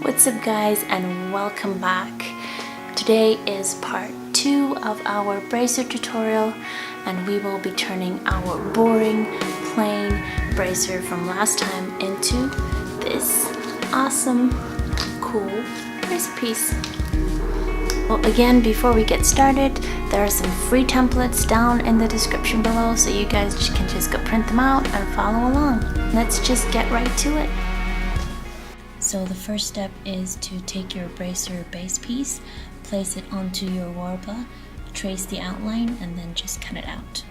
What's up guys, and welcome back. Today is part 2 of our bracer tutorial, and we will be turning our boring plain bracer from last time into this awesome cool bracer piece. Well, again, before we get started, there are some free templates down in the description below, so you guys can just go print them out and follow along. Let's just get right to it. So the first step is to take your bracer base piece, place it onto your warbler, trace the outline, and then just cut it out.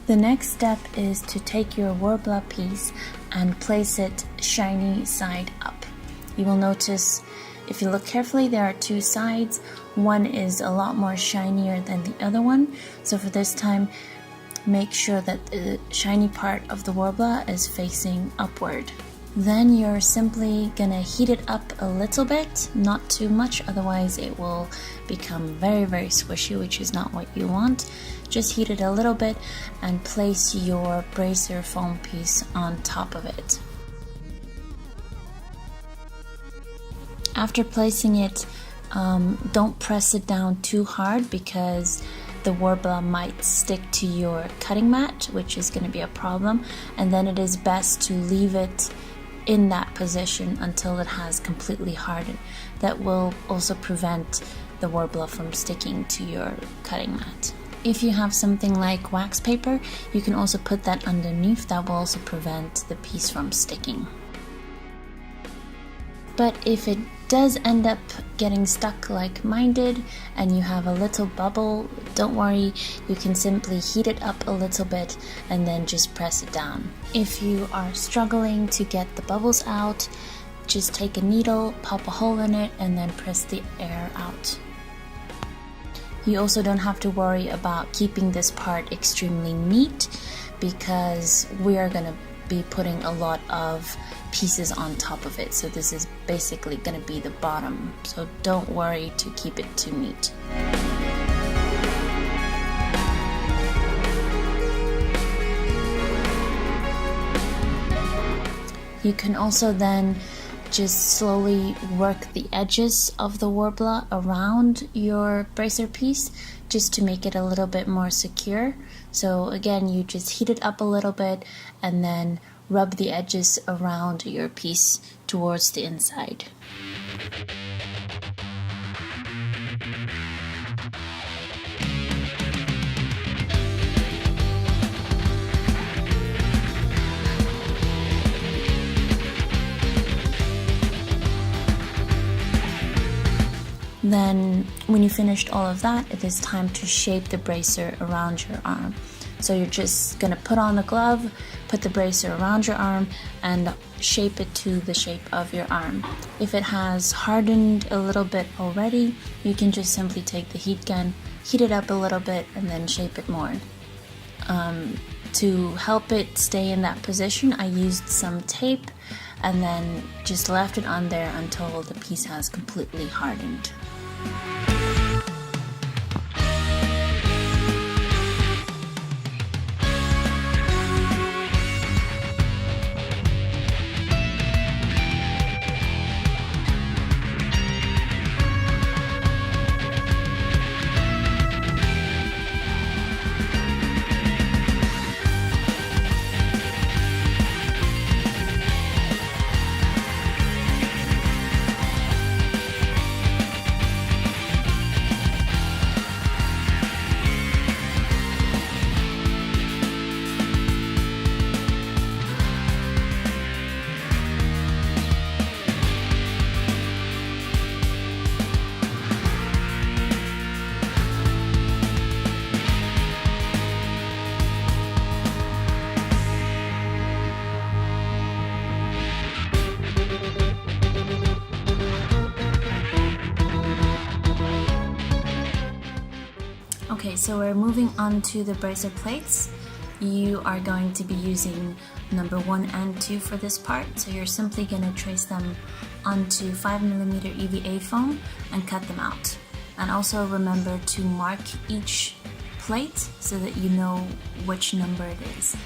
The next step is to take your warbler piece and place it shiny side up. You will notice, if you look carefully, there are two sides. One is a lot more shinier than the other one. So for this time, make sure that the shiny part of the warbler is facing upward. Then you're simply gonna heat it up a little bit, not too much, otherwise it will become very squishy, which is not what you want. Just heat it a little bit and place your bracer foam piece on top of it. After placing it, don't press it down too hard because the warbler might stick to your cutting mat, which is going to be a problem, and then it is best to leave it in that position until it has completely hardened. That will also prevent the warbler from sticking to your cutting mat. If you have something like wax paper, you can also put that underneath. That will also prevent the piece from sticking. But if it does end up getting stuck like mine did and you have a little bubble, don't worry, you can simply heat it up a little bit and then just press it down. If you are struggling to get the bubbles out, just take a needle, pop a hole in it, and then press the air out. You also don't have to worry about keeping this part extremely neat because we are going to be putting a lot of pieces on top of it, so this is basically going to be the bottom, so don't worry to keep it too neat. You can also then just slowly work the edges of the warbler around your bracer piece just to make it a little bit more secure. So again, you just heat it up a little bit and then rub the edges around your piece towards the inside. Then when you finished all of that, it is time to shape the bracer around your arm. So you're just gonna put on the glove, put the bracer around your arm, and shape it to the shape of your arm. If it has hardened a little bit already, you can just simply take the heat gun, heat it up a little bit, and then shape it more. To help it stay in that position, I used some tape and then just left it on there until the piece has completely hardened. Okay, so we're moving on to the bracer plates. You are going to be using number 1 and 2 for this part, so you're simply going to trace them onto 5mm EVA foam and cut them out. And also remember to mark each plate so that you know which number it is.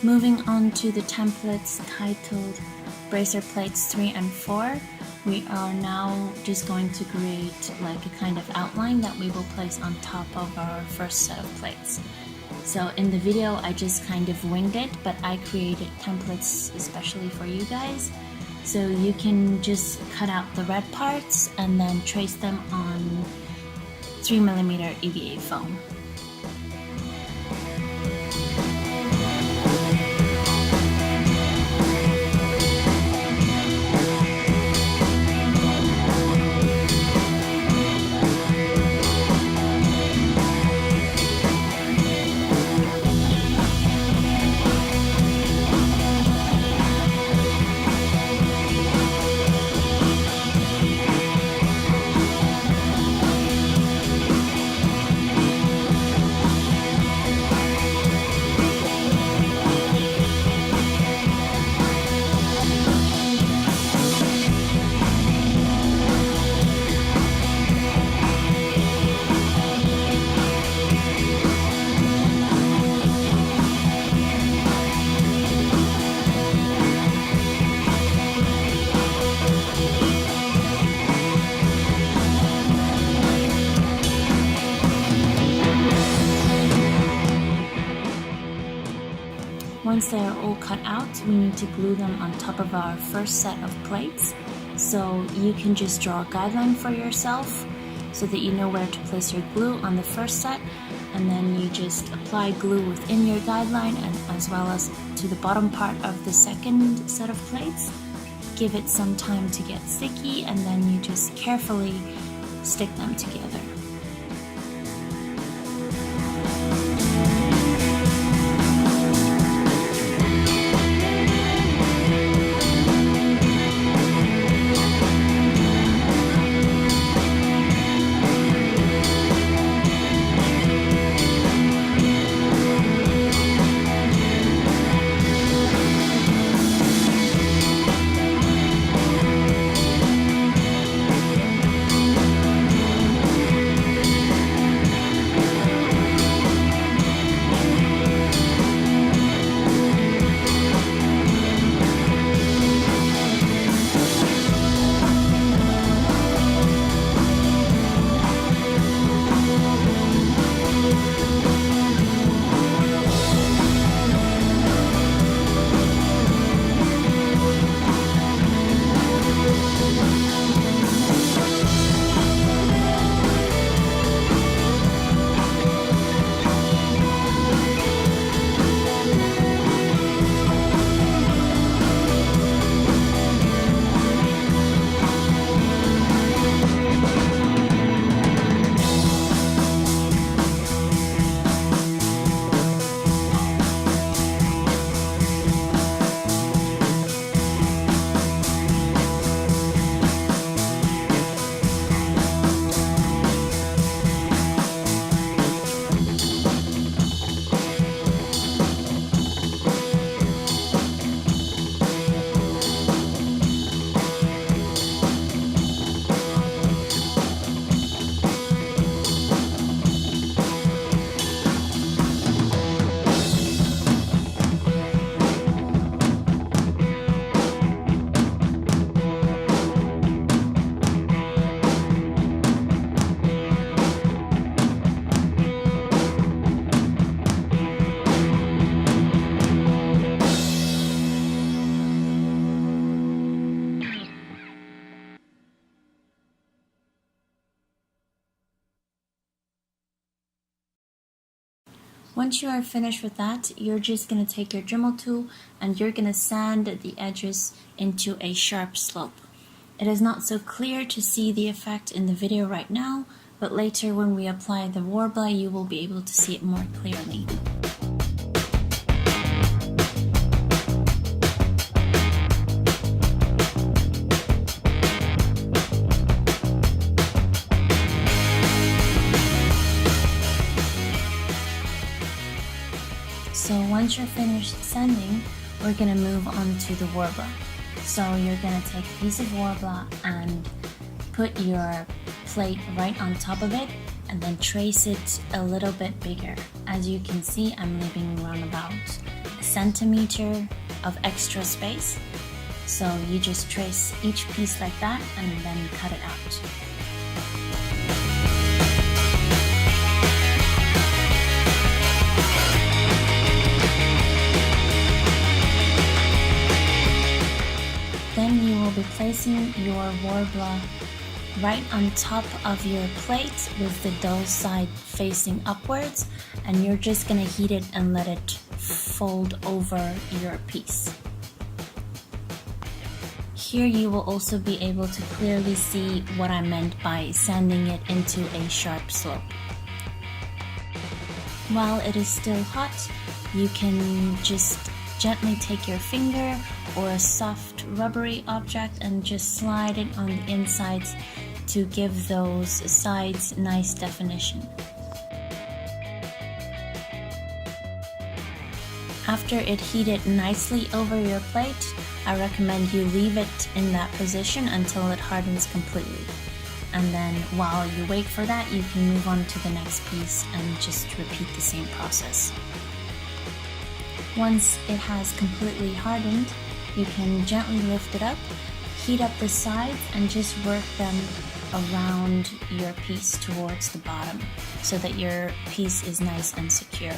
Moving on to the templates titled Bracer Plates 3 and 4, we are now just going to create like a kind of outline that we will place on top of our first set of plates. So in the video I just kind of winged it, but I created templates especially for you guys. So you can just cut out the red parts and then trace them on 3mm EVA foam. Once they are all cut out, we need to glue them on top of our first set of plates. So you can just draw a guideline for yourself so that you know where to place your glue on the first set, and then you just apply glue within your guideline and as well as to the bottom part of the second set of plates. Give it some time to get sticky, and then you just carefully stick them together. Once you are finished with that, you're just going to take your Dremel tool and you're going to sand the edges into a sharp slope. It is not so clear to see the effect in the video right now, but later when we apply the Worbla, you will be able to see it more clearly. So once you're finished sanding, we're gonna move on to the Worbla. So you're gonna take a piece of Worbla and put your plate right on top of it and then trace it a little bit bigger. As you can see, I'm leaving around about a centimeter of extra space. So you just trace each piece like that and then cut it out. Then you will be placing your Worbla right on top of your plate with the dull side facing upwards, and you're just gonna heat it and let it fold over your piece. Here you will also be able to clearly see what I meant by sanding it into a sharp slope. While it is still hot, you can just gently take your finger or a soft rubbery object and just slide it on the insides to give those sides nice definition. After it heated nicely over your plate, I recommend you leave it in that position until it hardens completely. And then while you wait for that, you can move on to the next piece and just repeat the same process. Once it has completely hardened, you can gently lift it up, heat up the sides, and just work them around your piece towards the bottom so that your piece is nice and secure.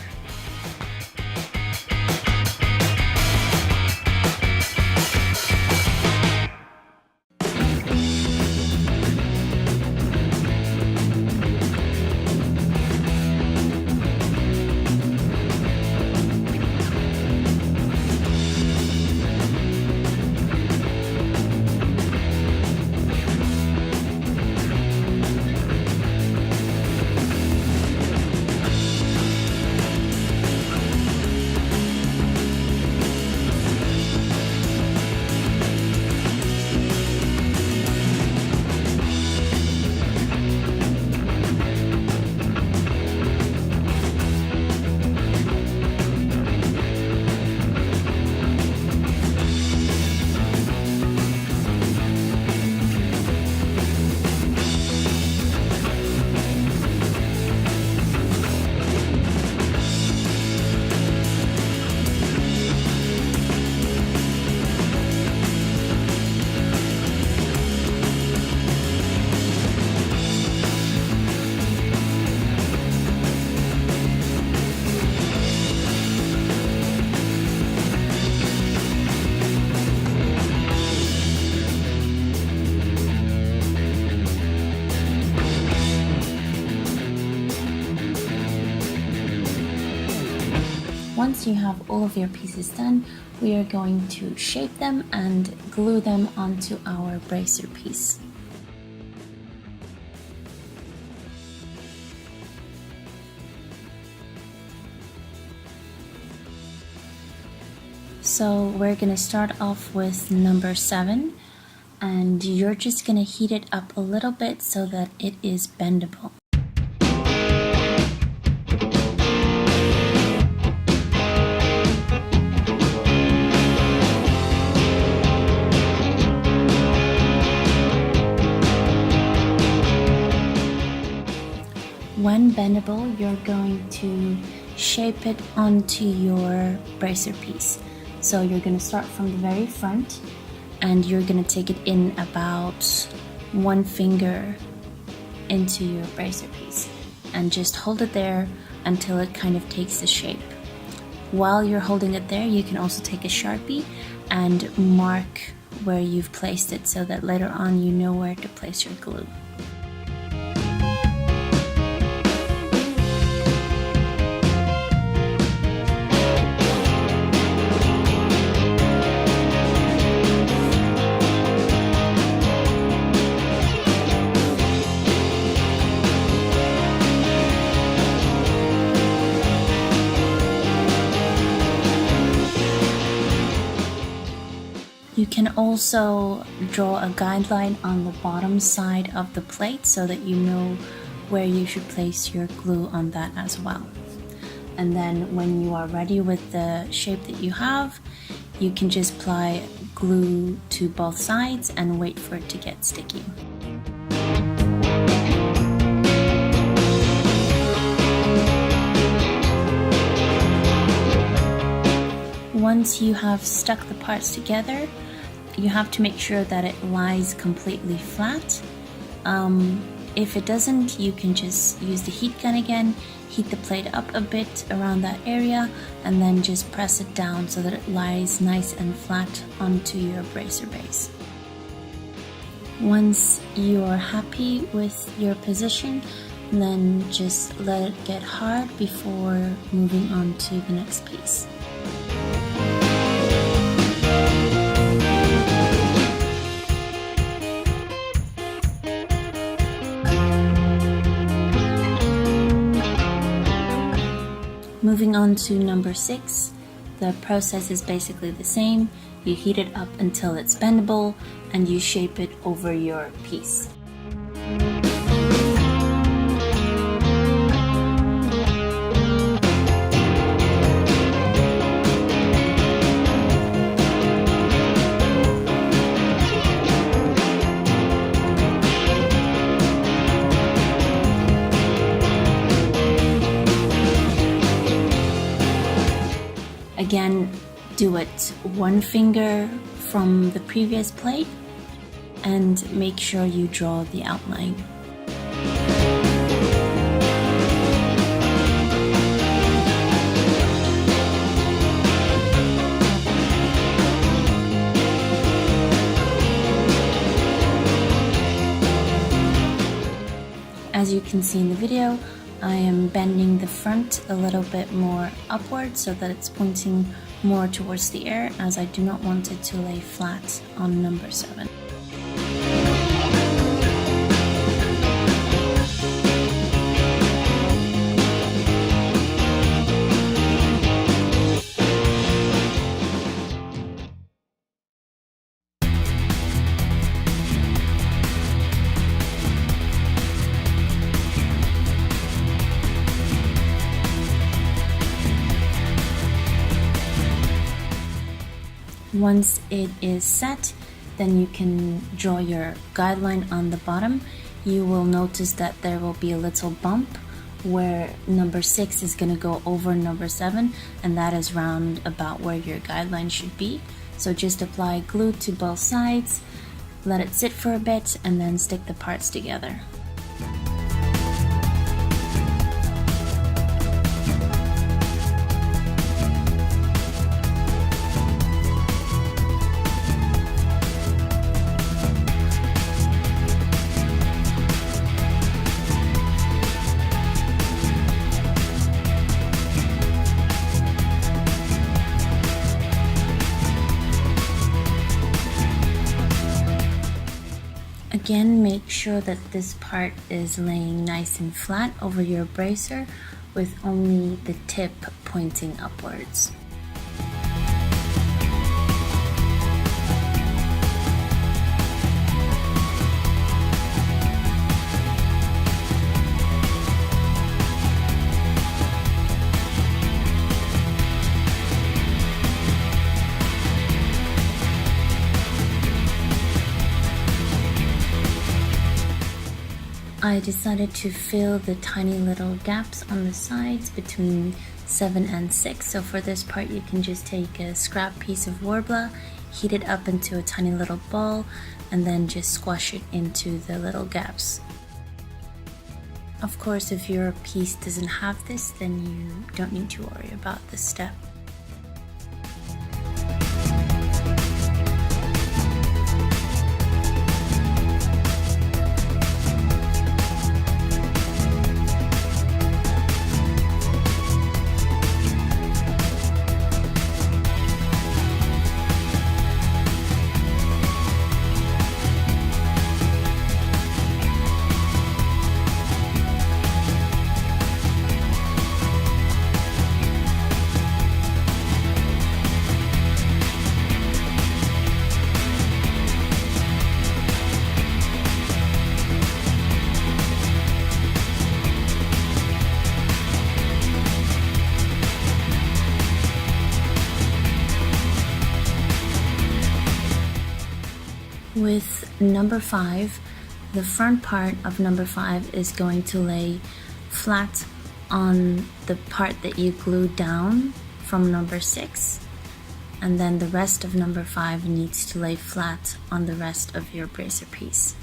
Once you have all of your pieces done, we are going to shape them and glue them onto our bracer piece. So we're gonna start off with number 7, and you're just gonna heat it up a little bit so that it is bendable. When bendable, you're going to shape it onto your bracer piece. So you're going to start from the very front and you're going to take it in about 1 finger into your bracer piece and just hold it there until it kind of takes the shape. While you're holding it there, you can also take a Sharpie and mark where you've placed it so that later on you know where to place your glue. can also draw a guideline on the bottom side of the plate so that you know where you should place your glue on that as well. And then when you are ready with the shape that you have, you can just apply glue to both sides and wait for it to get sticky. Once you have stuck the parts together, you have to make sure that it lies completely flat. If it doesn't, you can just use the heat gun again, heat the plate up a bit around that area, and then just press it down so that it lies nice and flat onto your bracer base. Once you're happy with your position, then just let it get hard before moving on to the next piece. Moving on to number 6, the process is basically the same. You heat it up until it's bendable and you shape it over your piece. Again, do it one finger from the previous plate and make sure you draw the outline. As you can see in the video, I am bending the front a little bit more upward so that it's pointing more towards the air, as I do not want it to lay flat on number 7. Once it is set, then you can draw your guideline on the bottom. You will notice that there will be a little bump where number 6 is going to go over number 7, and that is round about where your guideline should be. So just apply glue to both sides, let it sit for a bit, and then stick the parts together. Again, make sure that this part is laying nice and flat over your bracer with only the tip pointing upwards. I decided to fill the tiny little gaps on the sides between 7 and 6. So for this part, you can just take a scrap piece of Warbler, heat it up into a tiny little ball, and then just squash it into the little gaps. Of course, if your piece doesn't have this, then you don't need to worry about this step. number 5, the front part of number 5 is going to lay flat on the part that you glued down from number 6, and then the rest of number 5 needs to lay flat on the rest of your bracer piece.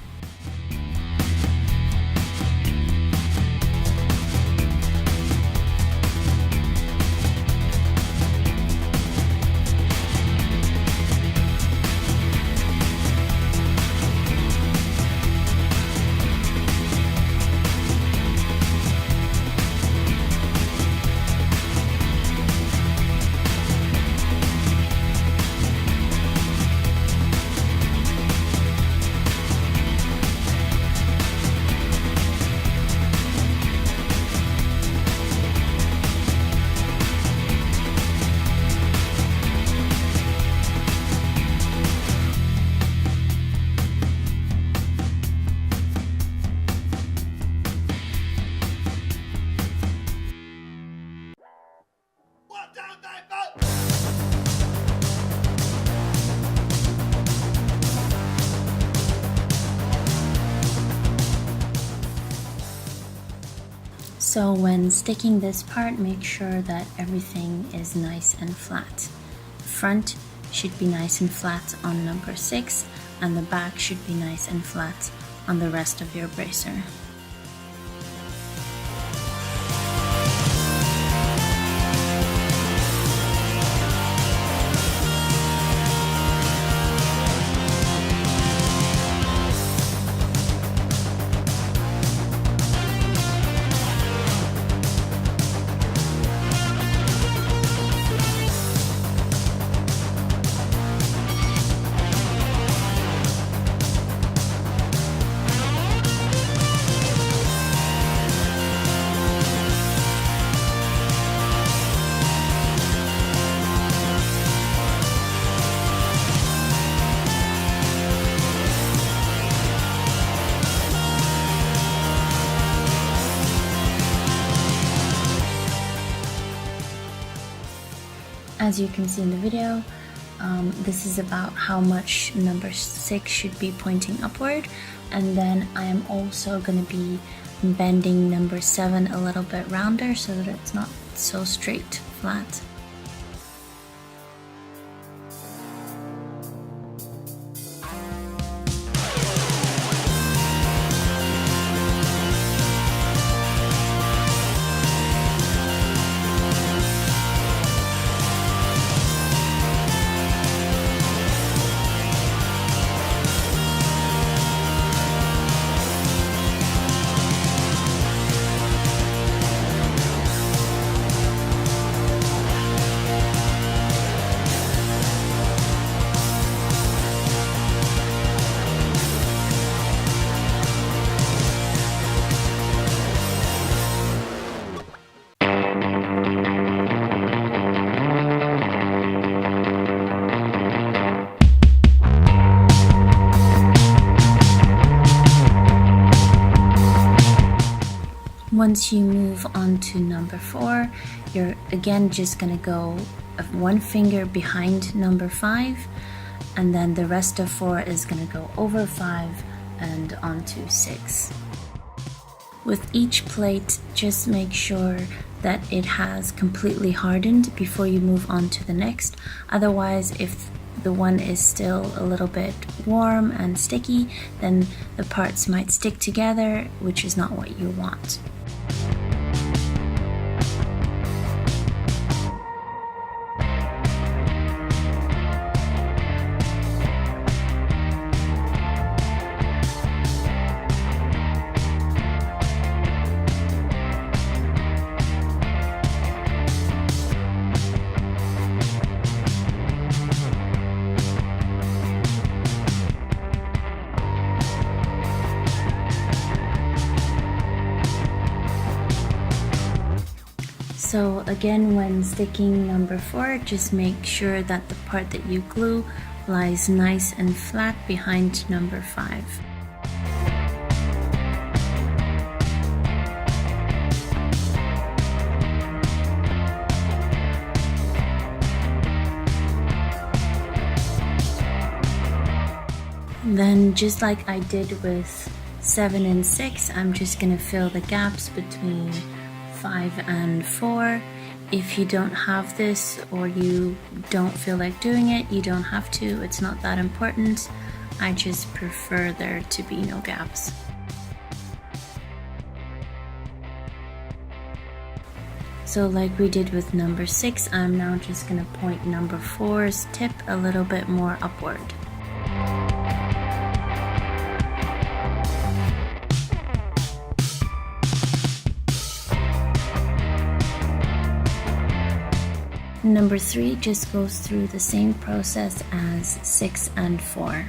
So when sticking this part, make sure that everything is nice and flat. The front should be nice and flat on number 6, and the back should be nice and flat on the rest of your bracer. As you can see in the video, this is about how much number 6 should be pointing upward, and then I am also going to be bending number 7 a little bit rounder so that it's not so straight flat. Once you move on to number 4, you're again just going to go one finger behind number 5, and then the rest of 4 is going to go over 5 and onto 6. With each plate, just make sure that it has completely hardened before you move on to the next. Otherwise, if the one is still a little bit warm and sticky, then the parts might stick together, which is not what you want. So again, when sticking number 4, just make sure that the part that you glue lies nice and flat behind number 5. then just like I did with 7 and 6, I'm just gonna fill the gaps between 5 and 4. If you don't have this or you don't feel like doing it, you don't have to. It's not that important. I just prefer there to be no gaps. So like we did with number 6, I'm now just gonna point number 4's tip a little bit more upward. Number 3 just goes through the same process as 6 and 4.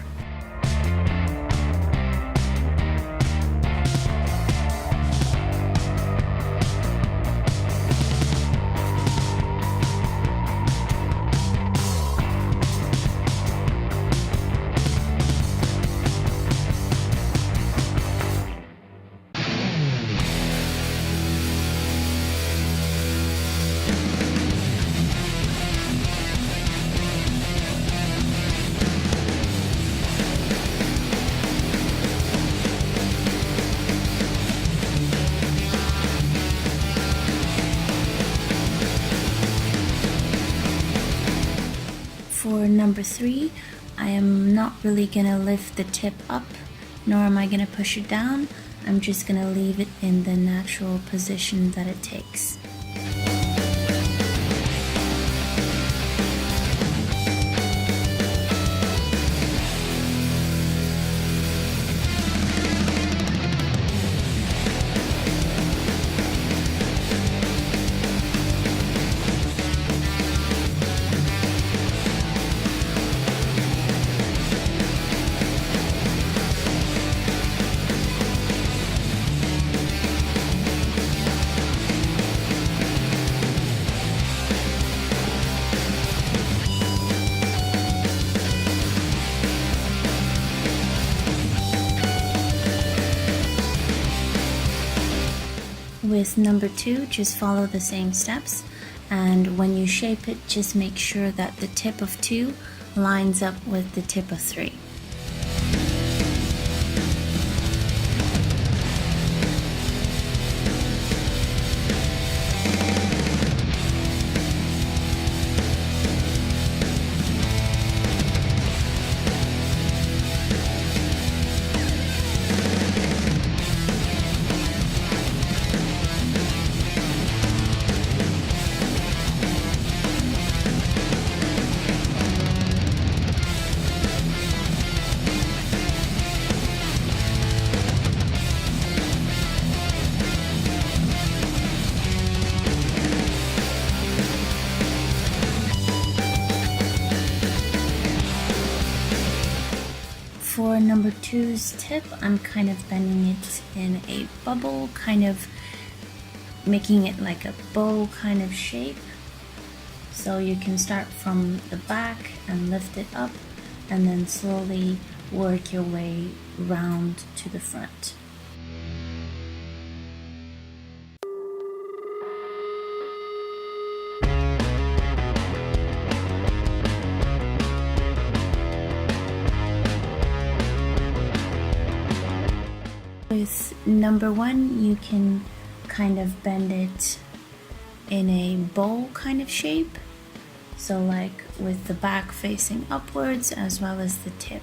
For number 3, I am not really gonna lift the tip up, nor am I gonna push it down. I'm just gonna leave it in the natural position that it takes. With number 2, just follow the same steps, and when you shape it, just make sure that the tip of 2 lines up with the tip of 3. For number 2's tip, I'm kind of bending it in a bubble, kind of making it like a bow kind of shape. So you can start from the back and lift it up, and then slowly work your way round to the front. With number 1, you can kind of bend it in a bow kind of shape, so like with the back facing upwards as well as the tip.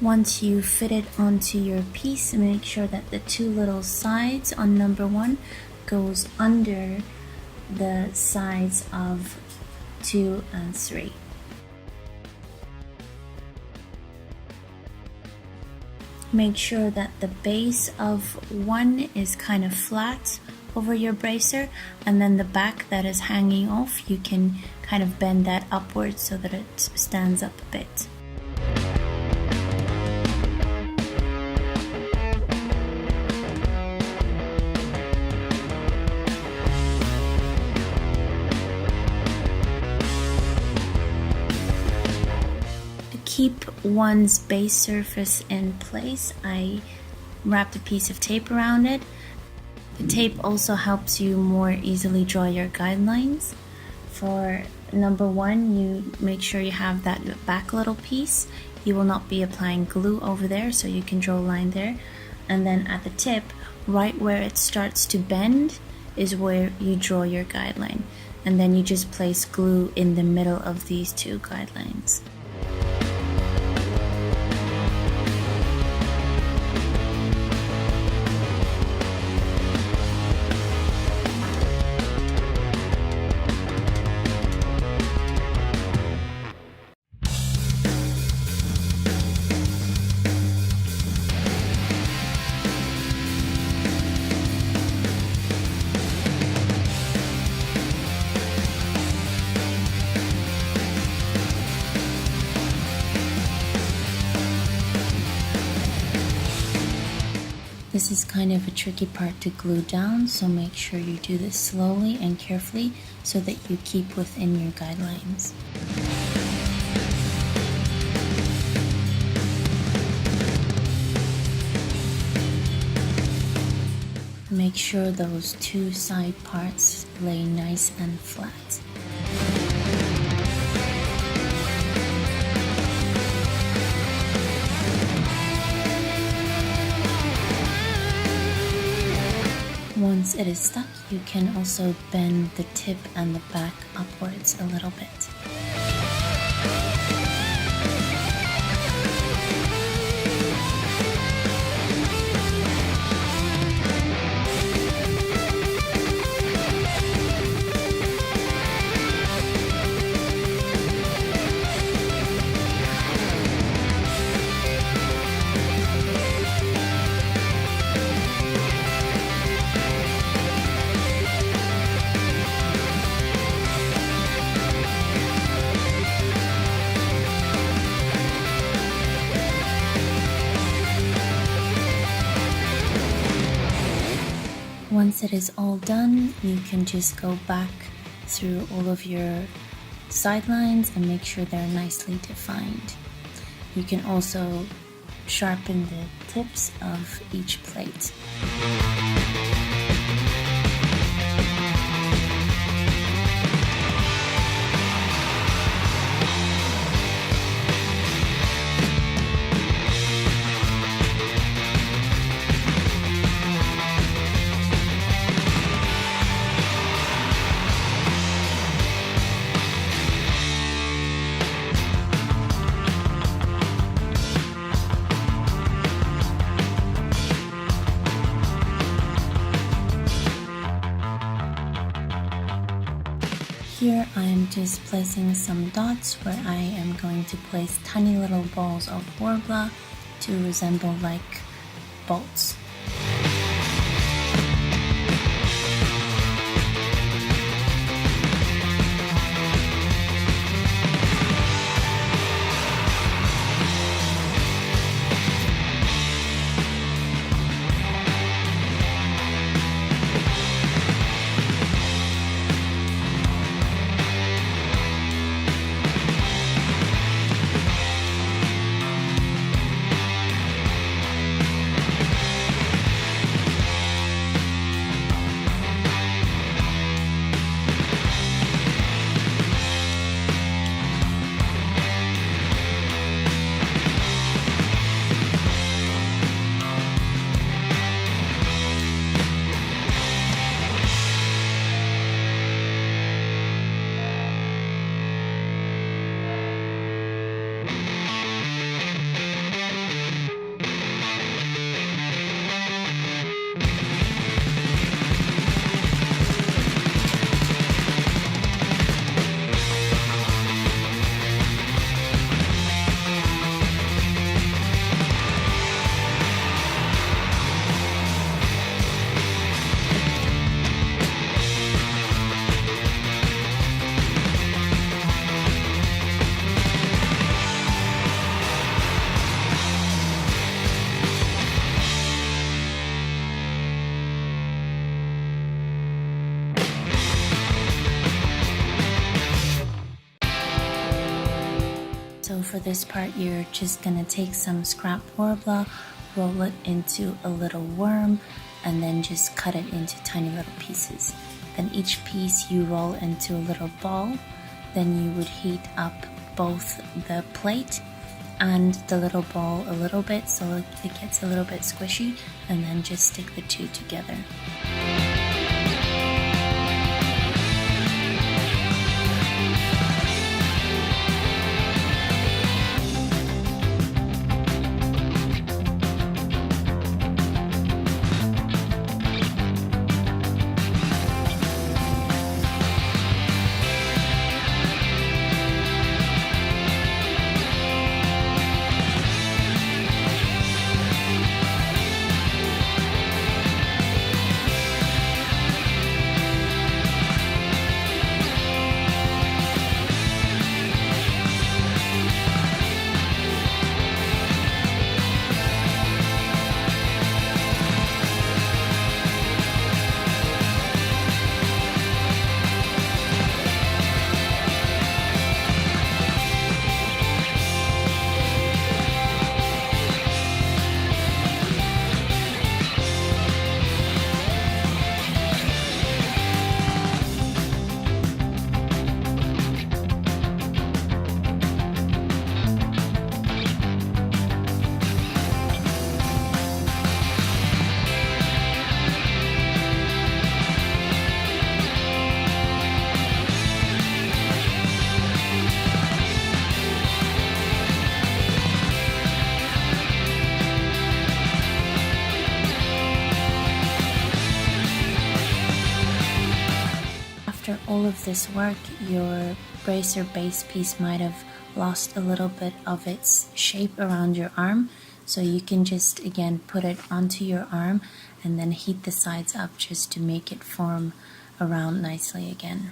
Once you fit it onto your piece, make sure that the 2 little sides on number 1 goes under the sides of 2 and 3. Make sure that the base of 1 is kind of flat over your bracer, and then the back that is hanging off, you can kind of bend that upwards so that it stands up a bit. Keep one's base surface in place, I wrapped a piece of tape around it. The tape also helps you more easily draw your guidelines. For number one, you make sure you have that back little piece. You will not be applying glue over there, so you can draw a line there. And then at the tip, right where it starts to bend is where you draw your guideline. And then you just place glue in the middle of these two guidelines. This is kind of a tricky part to glue down, so make sure you do this slowly and carefully so that you keep within your guidelines. Make sure those two side parts lay nice and flat. Once it is stuck, you can also bend the tip and the back upwards a little bit. Once it is all done, you can just go back through all of your sidelines and make sure they're nicely defined. You can also sharpen the tips of each plate. Here I am just placing some dots where I am going to place tiny little balls of warbler to resemble like bolts. for this part, you're just gonna take some scrap Worbla, roll it into a little worm, and then just cut it into tiny little pieces. Then each piece you roll into a little ball. Then you would heat up both the plate and the little ball a little bit so it gets a little bit squishy, and then just stick the two together. After all of this work, your bracer base piece might have lost a little bit of its shape around your arm, so you can just again put it onto your arm and then heat the sides up just to make it form around nicely again.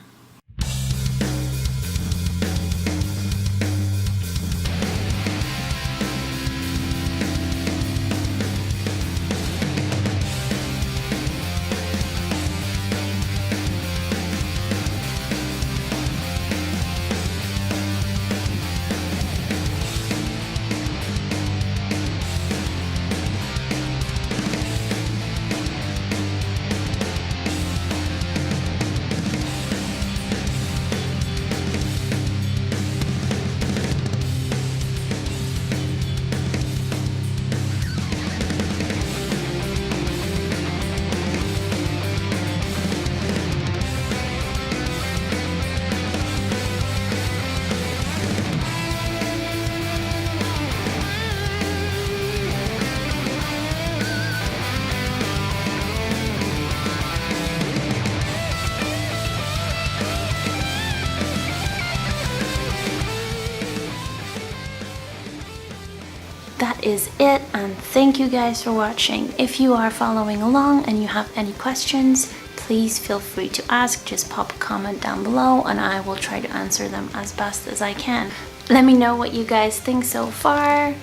That is it, and thank you guys for watching. If you are following along and you have any questions, please feel free to ask. Just pop a comment down below and I will try to answer them as best as I can. Let me know what you guys think so far.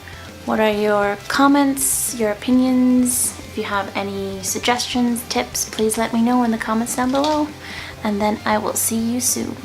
What are your comments, your opinions? If you have any suggestions, tips, please let me know in the comments down below. And then I will see you soon.